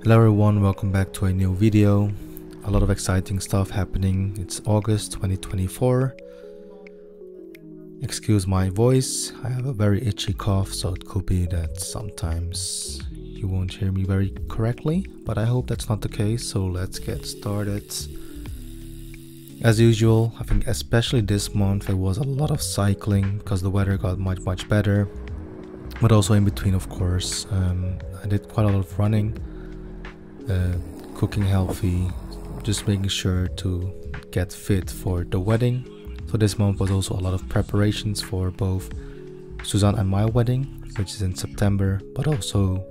Hello everyone, welcome back to a new video. A lot of exciting stuff happening. It's August 2024. Excuse my voice, I have a very itchy cough, so it could be that sometimes you won't hear me very correctly, but I hope that's not the case, so let's get started. As usual, I think especially this month there was a lot of cycling because the weather got much better, but also in between, of course, I did quite a lot of running, cooking healthy, just making sure to get fit for the wedding. So this month was also a lot of preparations for both Suzan and my wedding, which is in September, but also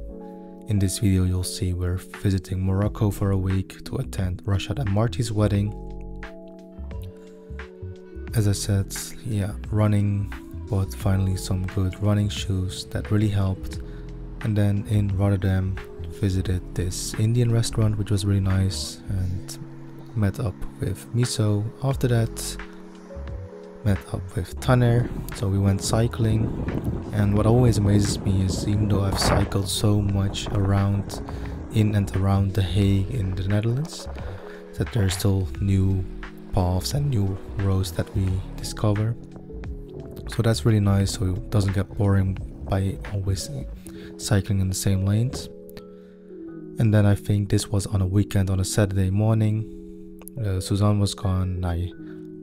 in this video you'll see we're visiting Morocco for a week to attend Rashad and Marty's wedding. As I said, yeah, running, bought finally some good running shoes that really helped. And then in Rotterdam visited this Indian restaurant, which was really nice, and met up with Miso. After that met up with Tanner, so we went cycling. And what always amazes me is, even though I've cycled so much around in and around The Hague in the Netherlands, that there are still new paths and new roads that we discover. So that's really nice, so it doesn't get boring by always cycling in the same lanes. And then I think this was on a weekend, on a Saturday morning. Suzanne was gone. I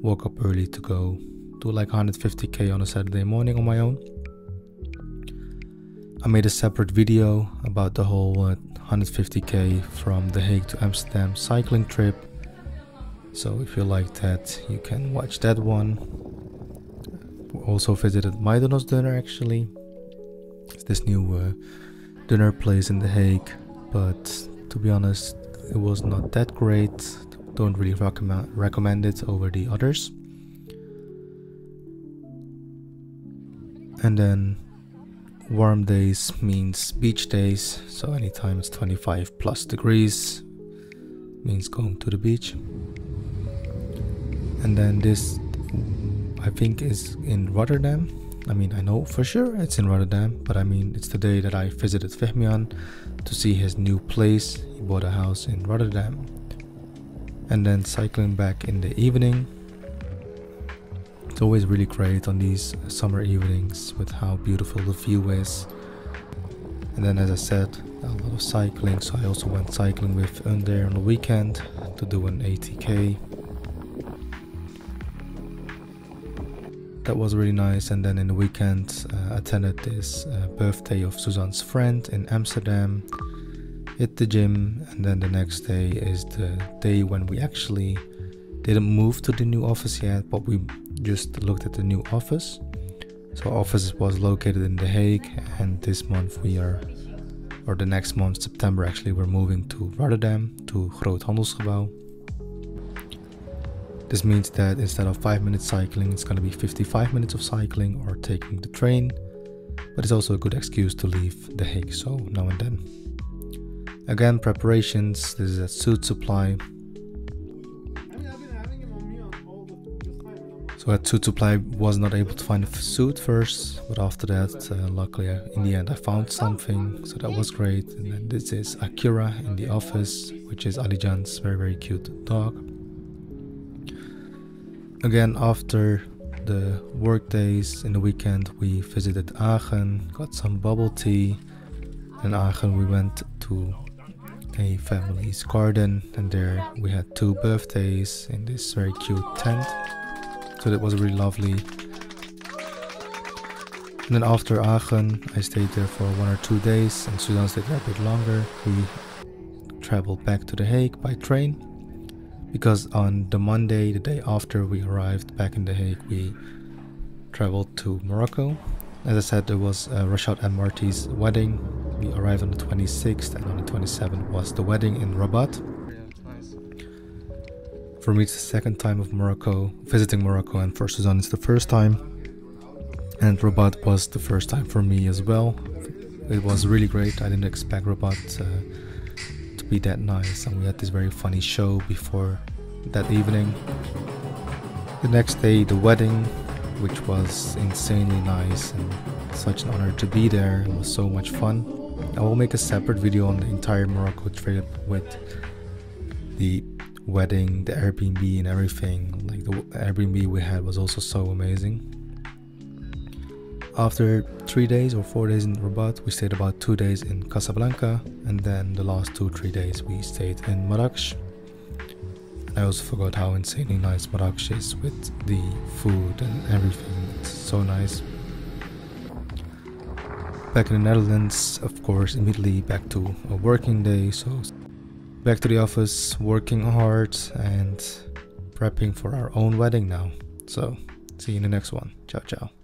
woke up early to go do like 150k on a Saturday morning on my own. I made a separate video about the whole 150k from The Hague to Amsterdam cycling trip. So if you like that, you can watch that one. We also visited döner actually. It's this new döner place in The Hague, but to be honest, it was not that great. Don't really recommend it over the others. And then warm days means beach days, so anytime it's 25 plus degrees means going to the beach. And then this, I think, is in Rotterdam. I mean, I know for sure it's in Rotterdam, but I mean, it's the day that I visited Fehmian to see his new place. He bought a house in Rotterdam. And then cycling back in the evening. It's always really great on these summer evenings with how beautiful the view is. And then, as I said, a lot of cycling, so I also went cycling with Under on the weekend to do an 80k. That was really nice. And then in the weekend attended this birthday of Suzanne's friend in Amsterdam, hit the gym, and then the next day is the day when we actually didn't move to the new office yet, but we just looked at the new office. So office was located in The Hague, and this month or the next month, September actually, we're moving to Rotterdam, to Groot Handelsgebouw. This means that instead of 5 minutes cycling, it's going to be 55 minutes of cycling or taking the train. But it's also a good excuse to leave The Hague, so now and then. Again, preparations. This is at Suit Supply. So at Suit Supply was not able to find a suit first, but after that, luckily in the end I found something, so that was great. And then this is Akira in the office, which is Alijan's very cute dog. Again, after the work days in the weekend, we visited Hague, got some bubble tea. In Hague we went to a family's garden, and there we had 2 birthdays in this very cute tent. So that was really lovely. And then after Hague, I stayed there for 1 or 2 days, and Suzanne stayed there a bit longer. We traveled back to The Hague by train, because on the Monday, the day after we arrived back in The Hague, we traveled to Morocco. As I said, there was Rashad and Marty's wedding. We arrived on the 26th, and on the 27th was the wedding in Rabat. For me, it's the second time of visiting Morocco, and for Suzanne it's the first time. And Rabat was the first time for me as well. It was really great. I didn't expect Rabat to be that nice, and we had this very funny show before that evening. The next day, the wedding, which was insanely nice and such an honor to be there. It was so much fun. I will make a separate video on the entire Morocco trip with the wedding, the Airbnb and everything. Like the Airbnb we had was also so amazing. After 3 days or 4 days in Rabat, we stayed about 2 days in Casablanca, and then the last 2-3 days we stayed in Marrakech. I also forgot how insanely nice Marrakech is with the food and everything. It's so nice. Back in the Netherlands, of course, immediately back to a working day, so back to the office, working hard and prepping for our own wedding now. So see you in the next one. Ciao ciao.